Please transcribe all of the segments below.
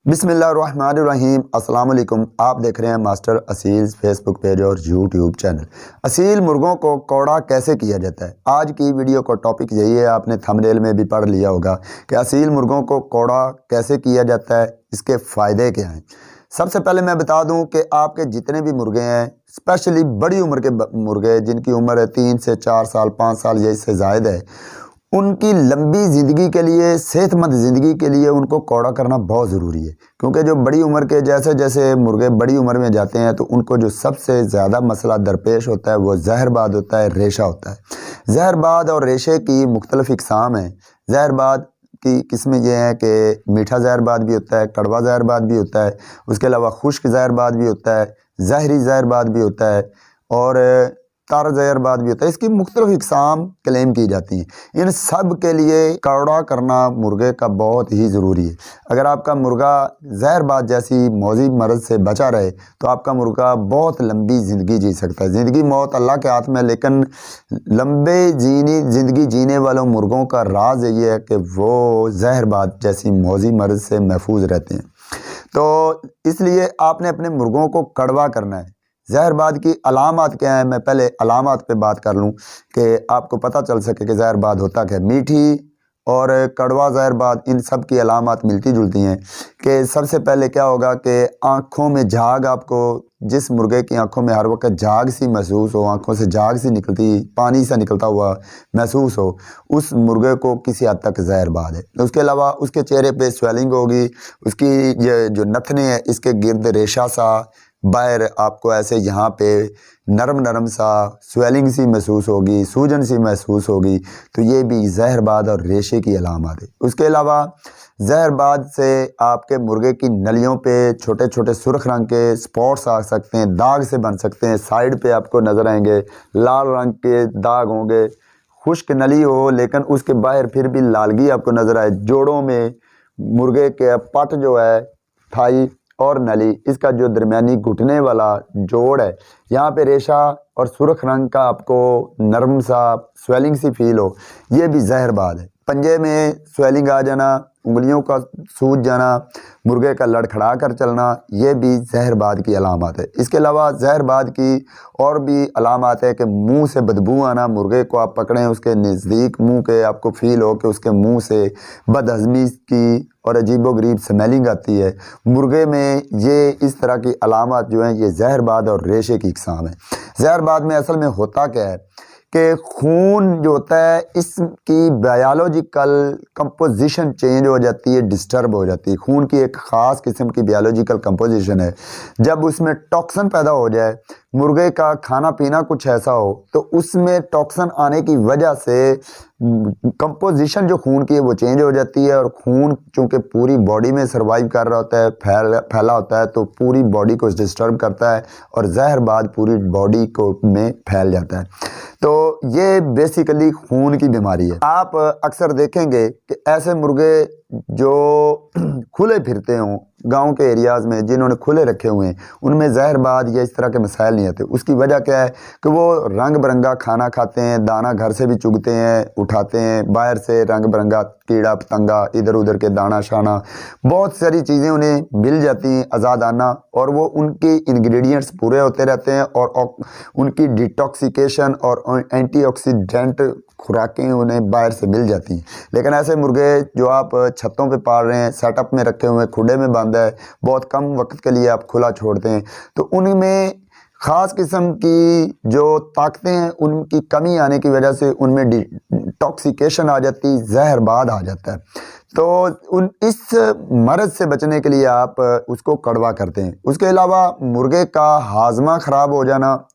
बिस्मिल्लाहिर्रहमानिर्रहीम। अस्सलाम वालेकुम। आप देख रहे हैं मास्टर असील फेसबुक पेज और यूट्यूब चैनल। असील मुर्गों को कौड़ा कैसे किया जाता है, आज की वीडियो का टॉपिक यही है। आपने थंबनेल में भी पढ़ लिया होगा कि असील मुर्गों को कौड़ा कैसे किया जाता है, इसके फ़ायदे क्या हैं। सबसे पहले मैं बता दूं कि आपके जितने भी मुर्गे हैं, स्पेशली बड़ी उम्र के मुर्गे जिनकी उम्र 3 से 4 साल 5 साल या इससे ज़ायद है, उनकी लंबी ज़िंदगी के लिए, सेहतमंद ज़िंदगी के लिए उनको कौड़ा करना बहुत ज़रूरी है। क्योंकि जो बड़ी उम्र के जैसे जैसे मुर्गे बड़ी उम्र में जाते हैं तो उनको जो सबसे ज़्यादा मसला दरपेश होता है वो जहरबाद होता है, रेशा होता है। जहरबाद और रेशे की मुख्तलिफ़ इक़साम हैं। जहरबाद की किस्में ये हैं कि मीठा जहरबाद भी होता है, कड़वा जहरबाद भी होता है, उसके अलावा खुश्क जहरबाद भी होता है, ज़हरी जहरबाद भी होता है और तार जहरबाद भी होता है। इसकी मुख्तलिफ़ इक़साम क्लेम की जाती हैं। इन सब के लिए कौड़ा करना मुर्गे का बहुत ही ज़रूरी है। अगर आपका मुर्गा जहरबाद जैसी मौजी मर्ज़ से बचा रहे तो आपका मुर्गा बहुत लंबी ज़िंदगी जी सकता है। ज़िंदगी मौत अल्लाह के हाथ में, लेकिन लंबे ज़िंदगी जीने वालों मुर्गों का राज ये है कि वो जहरबाद जैसी मौजी मर्ज़ से महफूज रहते हैं। तो इसलिए आपने अपने मुर्गों को कड़वा करना है। जहरबाद की अलामात क्या है, मैं पहले अलामात पे बात कर लूँ कि आपको पता चल सके कि जहरबाद होता क्या है। मीठी और कड़वा जहरबाद, इन सब की अलामात मिलती जुलती हैं। कि सबसे पहले क्या होगा कि आँखों में झाग, आपको जिस मुर्गे की आँखों में हर वक्त झाग सी महसूस हो, आँखों से झाग सी निकलती, पानी सा निकलता हुआ महसूस हो, उस मुर्गे को किसी हद तक जहरबाद है। उसके अलावा उसके चेहरे पे स्वेलिंग होगी, उसकी ये जो नथने हैं इसके गिर्द रेशा सा, बाहर आपको ऐसे यहाँ पे नरम नरम सा स्वेलिंग सी महसूस होगी, सूजन सी महसूस होगी, तो ये भी जहरबाद और रेशे की अलामत है। उसके अलावा जहरबाद से आपके मुर्गे की नलियों पे छोटे छोटे सुर्ख रंग के स्पॉट्स आ सकते हैं, दाग से बन सकते हैं। साइड पे आपको नज़र आएंगे लाल रंग के दाग होंगे। खुश्क नली हो लेकिन उसके बाहर फिर भी लालगी आपको नज़र आए। जोड़ों में मुर्गे के पट जो है, थाई और नली, इसका जो दरमियानी घुटने वाला जोड़ है, यहाँ पे रेशा और सुर्ख रंग का आपको नरम सा स्वेलिंग सी फील हो, ये भी जहरबाद है। पंजे में स्वेलिंग आ जाना, उंगलियों का सूज जाना, मुर्गे का लड़खड़ा कर चलना, ये भी जहरबाद की अलामत है। इसके अलावा जहरबाद की और भी अलामत है कि मुंह से बदबू आना। मुर्गे को आप पकड़ें, उसके नज़दीक मुंह के आपको फील हो कि उसके मुंह से बदहज़मी की और अजीबोगरीब स्मेलिंग आती है। मुर्गे में ये इस तरह की अलामत जो हैं, ये जहरबाद और रेशे की इक़साम है। जहरबाद में असल में होता क्या है कि खून जो होता है इसकी बायोलॉजिकल कंपोजिशन चेंज हो जाती है, डिस्टर्ब हो जाती है। खून की एक ख़ास किस्म की बायोलॉजिकल कंपोजिशन है। जब उसमें टॉक्सिन पैदा हो जाए, मुर्गे का खाना पीना कुछ ऐसा हो, तो उसमें टॉक्सिन आने की वजह से कंपोजिशन जो खून की है वो चेंज हो जाती है। और खून चूँकि पूरी बॉडी में सर्वाइव कर रहा होता है, फैला होता है, तो पूरी बॉडी को डिस्टर्ब करता है और जहरबाद पूरी बॉडी को में फैल जाता है। तो ये बेसिकली खून की बीमारी है। आप अक्सर देखेंगे कि ऐसे मुर्गे जो खुले फिरते हों गांव के एरियाज़ में, जिन्होंने खुले रखे हुए हैं, उनमें जहरबाद या इस तरह के मसाइल नहीं आते। उसकी वजह क्या है कि वो रंग बिरंगा खाना खाते हैं, दाना घर से भी चुगते हैं, उठाते हैं, बाहर से रंग बिरंगा कीड़ा पतंगा, इधर उधर के दाना शाना, बहुत सारी चीज़ें उन्हें मिल जाती हैं आज़ादाना, और वो उनके इंग्रेडिएंट्स पूरे होते रहते हैं और उनकी डिटॉक्सिकेशन और एंटीऑक्सीडेंट खुराकें उन्हें बाहर से मिल जाती हैं। लेकिन ऐसे मुर्गे जो आप छतों पे पाल रहे हैं, सेटअप में रखे हुए हैं, खुडे में बांधा है, बहुत कम वक्त के लिए आप खुला छोड़ते हैं, तो उनमें ख़ास किस्म की जो ताकतें हैं उनकी कमी आने की वजह से उनमें डिटॉक्सिकेशन आ जाती, जहरबाद आ जाता है। तो इस मर्ज़ से बचने के लिए आप उसको कड़वा करते हैं। उसके अलावा मुर्गे का हाजमा ख़राब हो जाना,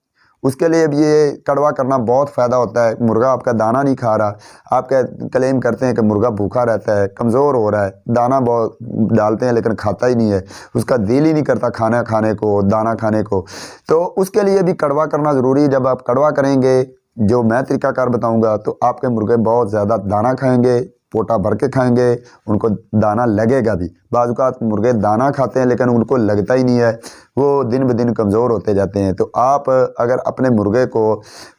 उसके लिए भी ये कड़वा करना बहुत फ़ायदा होता है। मुर्गा आपका दाना नहीं खा रहा, आप क्लेम करते हैं कि मुर्गा भूखा रहता है, कमज़ोर हो रहा है, दाना बहुत डालते हैं लेकिन खाता ही नहीं है, उसका दिल ही नहीं करता खाना खाने को, दाना खाने को, तो उसके लिए भी कड़वा करना ज़रूरी है। जब आप कड़वा करेंगे, जो मैं तरीक़ाकार बताऊँगा, तो आपके मुर्गे बहुत ज़्यादा दाना खाएँगे, पोटा भर के खाएंगे, उनको दाना लगेगा भी। बाज़ औक़ात मुर्गे दाना खाते हैं लेकिन उनको लगता ही नहीं है, वो दिन ब दिन कमज़ोर होते जाते हैं। तो आप अगर अपने मुर्गे को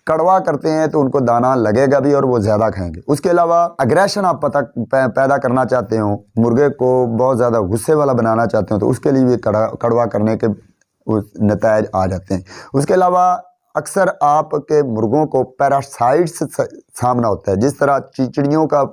कड़वा करते हैं तो उनको दाना लगेगा भी और वो ज़्यादा खाएंगे। उसके अलावा अग्रेशन आप पैदा करना चाहते हो, मुर्गे को बहुत ज़्यादा गुस्से वाला बनाना चाहते हो, तो उसके लिए भी कड़वा करने के नतीजे आ जाते हैं। उसके अलावा अक्सर आपके मुर्गों को पैरासाइट्स से सामना होता है, जिस तरह चिड़ियों का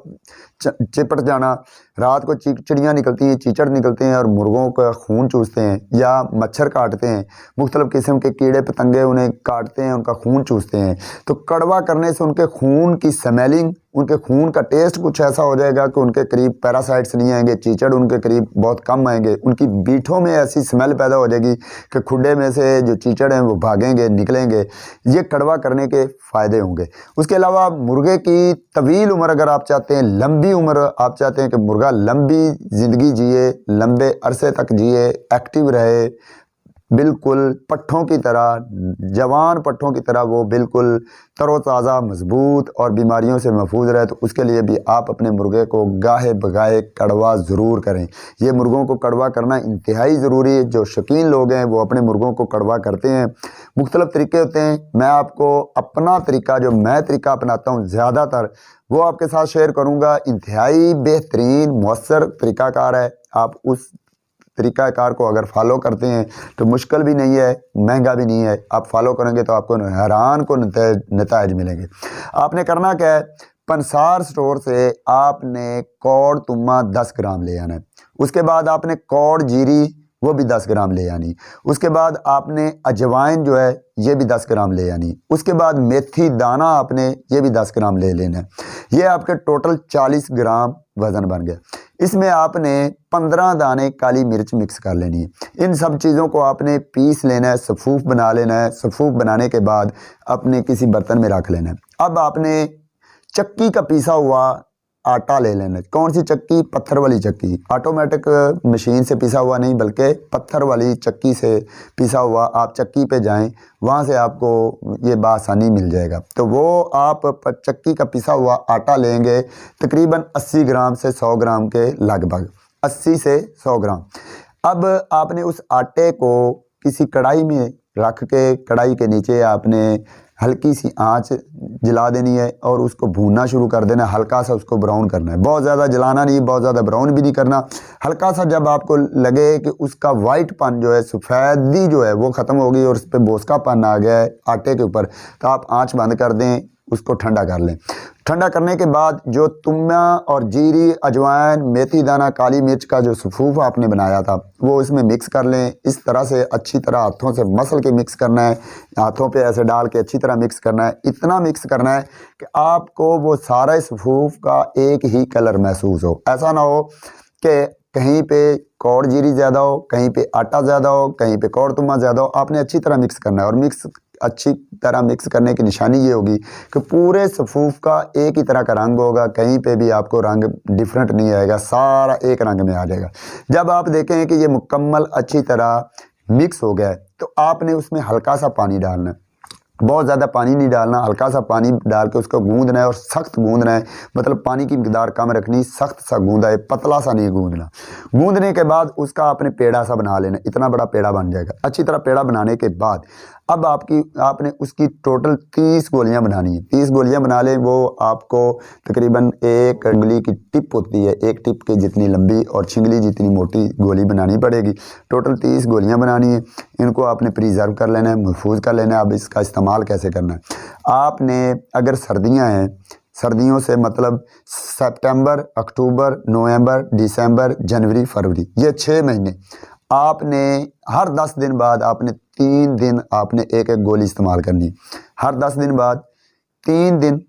चिपट जाना, रात को चिड़ियाँ निकलती हैं, चीचड़ निकलते हैं और मुर्गों का खून चूसते हैं, या मच्छर काटते हैं, मुख्तलिफ़ किस्म के कीड़े पतंगे उन्हें काटते हैं, उनका खून चूसते हैं। तो कड़वा करने से उनके खून की स्मेलिंग, उनके खून का टेस्ट कुछ ऐसा हो जाएगा कि उनके करीब पैरासाइट्स नहीं आएंगे, चीचड़ उनके करीब बहुत कम आएंगे, उनकी बीठों में ऐसी स्मेल पैदा हो जाएगी कि खुडे में से जो चीचड़ हैं वो भागेंगे, निकलेंगे। ये कड़वा करने के फ़ायदे होंगे। उसके अलावा मुर्गे की तवील उम्र अगर आप चाहते हैं, लंबी उम्र आप चाहते हैं कि मुर्गा लंबी ज़िंदगी जिए, लंबे अरसे तक जिए, एक्टिव रहे, बिल्कुल पट्ठों की तरह, जवान पट्ठों की तरह वो बिल्कुल तरोताज़ा, मजबूत और बीमारियों से महफूज रहे, तो उसके लिए भी आप अपने मुर्गे को गाहे बगाए कड़वा ज़रूर करें। ये मुर्गों को कड़वा करना इंतहाई ज़रूरी है। जो शौकीन लोग हैं वो अपने मुर्गों को कड़वा करते हैं। मुख्तलिफ़ तरीके होते हैं, मैं आपको अपना तरीका, जो मैं तरीका अपनाता हूँ ज़्यादातर, वो आपके साथ शेयर करूँगा। इंतहाई बेहतरीन मौसर तरीक़ाकार है। आप उस तरीक़ाकार को अगर फॉलो करते हैं तो मुश्किल भी नहीं है, महंगा भी नहीं है। आप फॉलो करेंगे तो आपको हैरान को नताइज मिलेंगे। आपने करना क्या है, पंसार स्टोर से आपने कौड़ तुम्मा 10 ग्राम ले आना है। उसके बाद आपने कौड़ जीरी वो भी 10 ग्राम ले आनी। उसके बाद आपने अजवाइन जो है ये भी 10 ग्राम ले आनी। उसके बाद मेथी दाना आपने ये भी 10 ग्राम ले लेना है। ये आपके टोटल 40 ग्राम वज़न बन गया। इसमें आपने 15 दाने काली मिर्च मिक्स कर लेनी है। इन सब चीज़ों को आपने पीस लेना है, सफ़ूफ बना लेना है। सफ़ूफ बनाने के बाद अपने किसी बर्तन में रख लेना है। अब आपने चक्की का पीसा हुआ आटा ले लेना है। कौन सी चक्की? पत्थर वाली चक्की। ऑटोमेटिक मशीन से पिसा हुआ नहीं, बल्कि पत्थर वाली चक्की से पिसा हुआ। आप चक्की पे जाएं, वहाँ से आपको ये बासानी मिल जाएगा। तो वो आप चक्की का पिसा हुआ आटा लेंगे, तकरीबन 80 ग्राम से 100 ग्राम के लगभग, 80 से 100 ग्राम। अब आपने उस आटे को किसी कढ़ाई में रख के, कढ़ाई के नीचे आपने हल्की सी आंच जला देनी है और उसको भूनना शुरू कर देना है। हल्का सा उसको ब्राउन करना है, बहुत ज़्यादा जलाना नहीं, बहुत ज़्यादा ब्राउन भी नहीं करना। हल्का सा जब आपको लगे कि उसका वाइटपन जो है, सफ़ेदी जो है वो ख़त्म होगी और उस पर बोस्कापन आ गया है आटे के ऊपर, तो आप आंच बंद कर दें, उसको ठंडा कर लें। ठंडा करने के बाद जो तुम्मा और जीरी, अजवाइन, मेथी दाना, काली मिर्च का जो सफ़ूफ आपने बनाया था वो इसमें मिक्स कर लें। इस तरह से अच्छी तरह हाथों से मसल के मिक्स करना है, हाथों पे ऐसे डाल के अच्छी तरह मिक्स करना है। इतना मिक्स करना है कि आपको वो सारा सफ़ूफ का एक ही कलर महसूस हो। ऐसा ना हो कि कहीं पे कौड़ जीरी ज़्यादा हो, कहीं पे आटा ज़्यादा हो, कहीं पे कौड़ तुम्मा ज़्यादा हो। आपने अच्छी तरह मिक्स करना है और अच्छी तरह मिक्स करने की निशानी ये होगी कि पूरे सफ़ूफ का एक ही तरह का रंग होगा, कहीं पे भी आपको रंग डिफरेंट नहीं आएगा, सारा एक रंग में आ जाएगा। जब आप देखें कि ये मुकम्मल अच्छी तरह मिक्स हो गया है तो आपने उसमें हल्का सा पानी डालना है। बहुत ज़्यादा पानी नहीं डालना, हल्का सा पानी डाल के उसको गूंदना है और सख्त गूंदना है। मतलब पानी की मिकदार कम रखनी, सख्त सा गूंदा है, पतला सा नहीं गूंदना। गूंदने के बाद उसका आपने पेड़ा सा बना लेना, इतना बड़ा पेड़ा बन जाएगा। अच्छी तरह पेड़ा बनाने के बाद अब आपने उसकी टोटल 30 गोलियां बनानी है। 30 गोलियां बना लें। वो आपको तकरीबन एक उंगली की टिप होती है, एक टिप के जितनी लंबी और छिंगली जितनी मोटी गोली बनानी पड़ेगी। टोटल 30 गोलियां बनानी है। इनको आपने प्रिजर्व कर लेना है, महफूज कर लेना है। अब इसका इस्तेमाल कैसे करना है, आपने अगर सर्दियाँ हैं, सर्दियों से मतलब सितंबर, अक्टूबर, नवंबर, दिसंबर, जनवरी, फरवरी, ये 6 महीने आपने हर 10 दिन बाद आपने 3 दिन आपने एक एक गोली इस्तेमाल करनी। हर 10 दिन बाद 3 दिन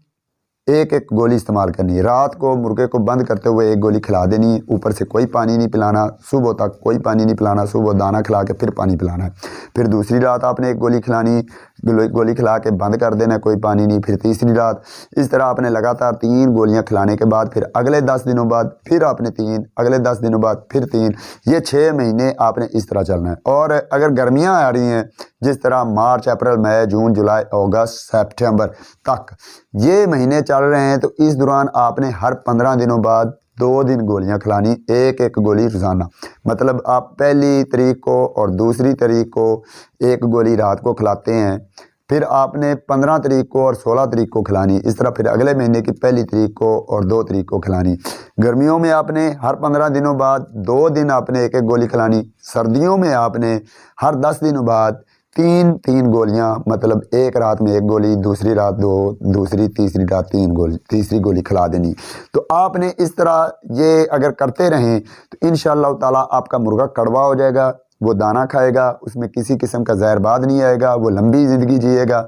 एक एक गोली इस्तेमाल करनी है। रात को मुर्गे को बंद करते हुए एक गोली खिला देनी है। ऊपर से कोई पानी नहीं पिलाना, सुबह तक कोई पानी नहीं पिलाना। सुबह दाना खिला के फिर पानी पिलाना है। फिर दूसरी रात आपने एक गोली खिलानी, गोली खिला के बंद कर देना, कोई पानी नहीं। फिर तीसरी रात इस तरह आपने लगातार 3 गोलियां खिलाने के बाद फिर अगले 10 दिनों बाद फिर आपने 3, अगले 10 दिनों बाद फिर 3। ये 6 महीने आपने इस तरह चलना है। और अगर गर्मियाँ आ रही हैं जिस तरह मार्च, अप्रैल, मई, जून, जुलाई, अगस्त, सितंबर तक ये महीने चल रहे हैं, तो इस दौरान आपने हर 15 दिनों बाद 2 दिन गोलियां खिलानी, एक एक गोली रोज़ाना। मतलब आप पहली तारीख को और दूसरी तारीख को एक गोली रात को खिलाते हैं, फिर आपने 15 तारीख को और 16 तारीख को खिलानी। इस तरह फिर अगले महीने की पहली तारीख को और 2 तारीख को खिलानी। गर्मियों में आपने हर 15 दिनों बाद 2 दिन आपने एक एक गोली खिलानी। सर्दियों में आपने हर 10 दिनों बाद 3-3 गोलियां, मतलब एक रात में एक गोली, दूसरी रात 2, दूसरी तीसरी रात 3 गोली, तीसरी गोली खिला देनी। तो आपने इस तरह ये अगर करते रहें तो इंशाअल्लाह ताला आपका मुर्गा कड़वा हो जाएगा, वो दाना खाएगा, उसमें किसी किस्म का जहरबाद नहीं आएगा, वो लंबी ज़िंदगी जिएगा।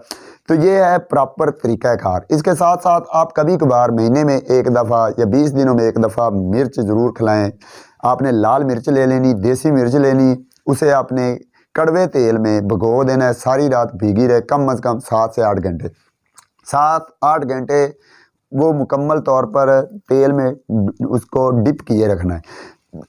तो ये है प्रॉपर तरीक़ाकार। इसके साथ साथ आप कभी कभार महीने में एक दफ़ा या 20 दिनों में एक दफ़ा मिर्च ज़रूर खिलाएँ। आपने लाल मिर्च ले लेनी, देसी मिर्च लेनी, उसे आपने कड़वे तेल में भिगो देना है, सारी रात भीगी रहे, कम अज़ कम 7 से 8 घंटे। 7-8 घंटे वो मुकम्मल तौर पर तेल में उसको डिप किए रखना है।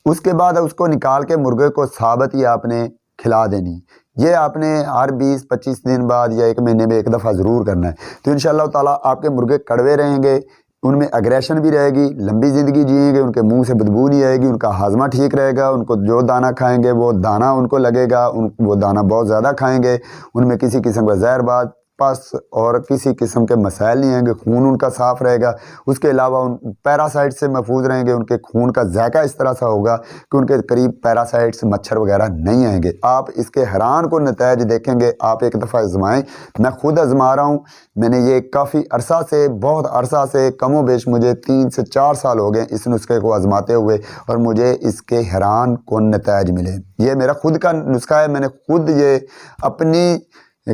उसके बाद उसको निकाल के मुर्गे को साबुत ही आपने खिला देनी। ये आपने हर 20-25 दिन बाद या 1 महीने में एक दफ़ा ज़रूर करना है। तो इंशाअल्लाह ताला आपके मुर्गे कड़वे रहेंगे, उनमें एग्रेशन भी रहेगी, लंबी ज़िंदगी जिएंगे, उनके मुंह से बदबू नहीं आएगी, उनका हाजमा ठीक रहेगा, उनको जो दाना खाएंगे वो दाना उनको लगेगा, वो दाना बहुत ज़्यादा खाएंगे, उनमें किसी किस्म का जहरबाद पस और किसी किस्म के मसाइल नहीं आएंगे, खून उनका साफ़ रहेगा। उसके अलावा उन पैरासाइट से महफूज रहेंगे, उनके खून का जायका इस तरह से होगा कि उनके करीब पैरासाइट्स, मच्छर वगैरह नहीं आएंगे। आप इसके हैरान को नतीज देखेंगे। आप एक दफ़ा आजमाएं, मैं खुद आजमा रहा हूँ। मैंने ये काफ़ी अरसा से, बहुत अरसा से, कमो बेश मुझे 3 से 4 साल हो गए इस नुस्खे को आजमाते हुए, और मुझे इसके हैरान कौन नतीज मिले। ये मेरा खुद का नुस्खा है, मैंने खुद ये अपनी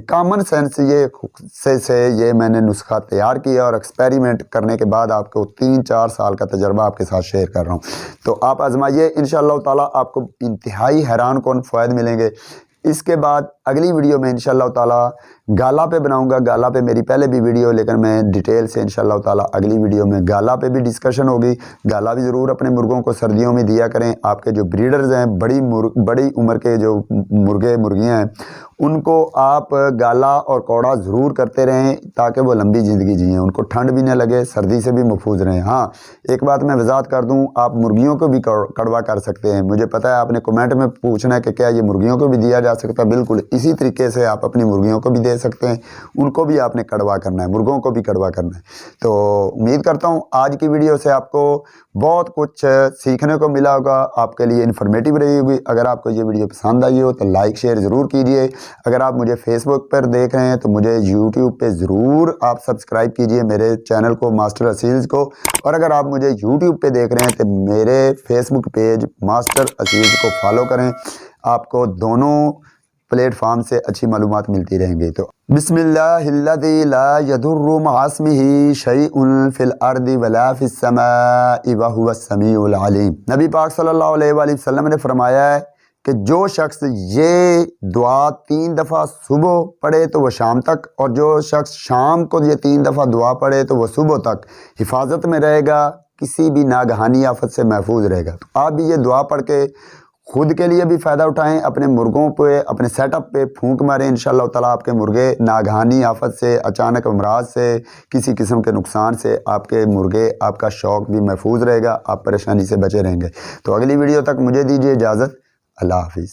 कॉमन सेंस से ये मैंने नुस्खा तैयार किया और एक्सपेरिमेंट करने के बाद आपको 3-4 साल का तजर्बा आपके साथ शेयर कर रहा हूँ। तो आप आजमाइए, इंशाअल्लाह ताला आपको इंतहाई हैरान कौन फ़ायदे मिलेंगे। इसके बाद अगली वीडियो में इंशाअल्लाह ताला गाला पे बनाऊंगा। गाला पे मेरी पहले भी वीडियो, लेकिन मैं डिटेल से इंशाअल्लाह ताला अगली वीडियो में गाला पे भी डिस्कशन होगी। गाला भी ज़रूर अपने मुर्गों को सर्दियों में दिया करें। आपके जो ब्रीडर्स हैं, बड़ी उम्र के जो मुर्गे मुर्गियाँ हैं, उनको आप गाला और कौड़ा ज़रूर करते रहें ताकि वो लंबी ज़िंदगी जिएँ, उनको ठंड भी न लगे, सर्दी से भी महफूज रहें। हाँ, एक बात मैं वजाहत कर दूँ, आप मुर्गियों को भी कड़वा कर सकते हैं। मुझे पता है आपने कमेंट में पूछना है कि क्या ये मुर्गियों को भी दिया जा सकता है। बिल्कुल इसी तरीके से आप अपनी मुर्गियों को भी दे सकते हैं, उनको भी आपने कड़वा करना है, मुर्गों को भी कड़वा करना है। तो उम्मीद करता हूँ आज की वीडियो से आपको बहुत कुछ सीखने को मिला होगा, आपके लिए इन्फॉर्मेटिव रही होगी। अगर आपको ये वीडियो पसंद आई हो तो लाइक शेयर ज़रूर कीजिए। अगर आप मुझे फेसबुक पर देख रहे हैं तो मुझे यूट्यूब पे ज़रूर आप सब्सक्राइब कीजिए मेरे चैनल को, मास्टर असील्स को। और अगर आप मुझे यूट्यूब पे देख रहे हैं तो मेरे फेसबुक पेज मास्टर असील्स को फॉलो करें। आपको दोनों प्लेटफॉर्म से अच्छी मालूमात मिलती रहेंगी। तो बिस्मिल्लाहिल्लज़ी ला यदुर्रु मअस्मिही शैउन फिल अर्दि वला फिस समाई व हुवस समीउल अलीम। नबी पाक सल्लल्लाहु अलैहि वसल्लम ने फरमाया है कि जो शख्स ये दुआ 3 दफ़ा सुबह पढ़े तो वह शाम तक, और जो शख्स शाम को ये 3 दफ़ा दुआ पढ़े तो वह सुबह तक हिफाजत में रहेगा, किसी भी नागहानी आफत से महफूज रहेगा। तो आप भी ये दुआ पढ़ के खुद के लिए भी फ़ायदा उठाएं, अपने मुर्गों पे, अपने सेटअप पे फूंक मारें। इंशाअल्लाह ताला आपके मुर्गे नागहानी आफत से, अचानक अमराज से, किसी किस्म के नुकसान से आपके मुर्गे, आपका शौक़ भी महफूज रहेगा, आप परेशानी से बचे रहेंगे। तो अगली वीडियो तक मुझे दीजिए इजाज़त। अल्लाह हाफिज़।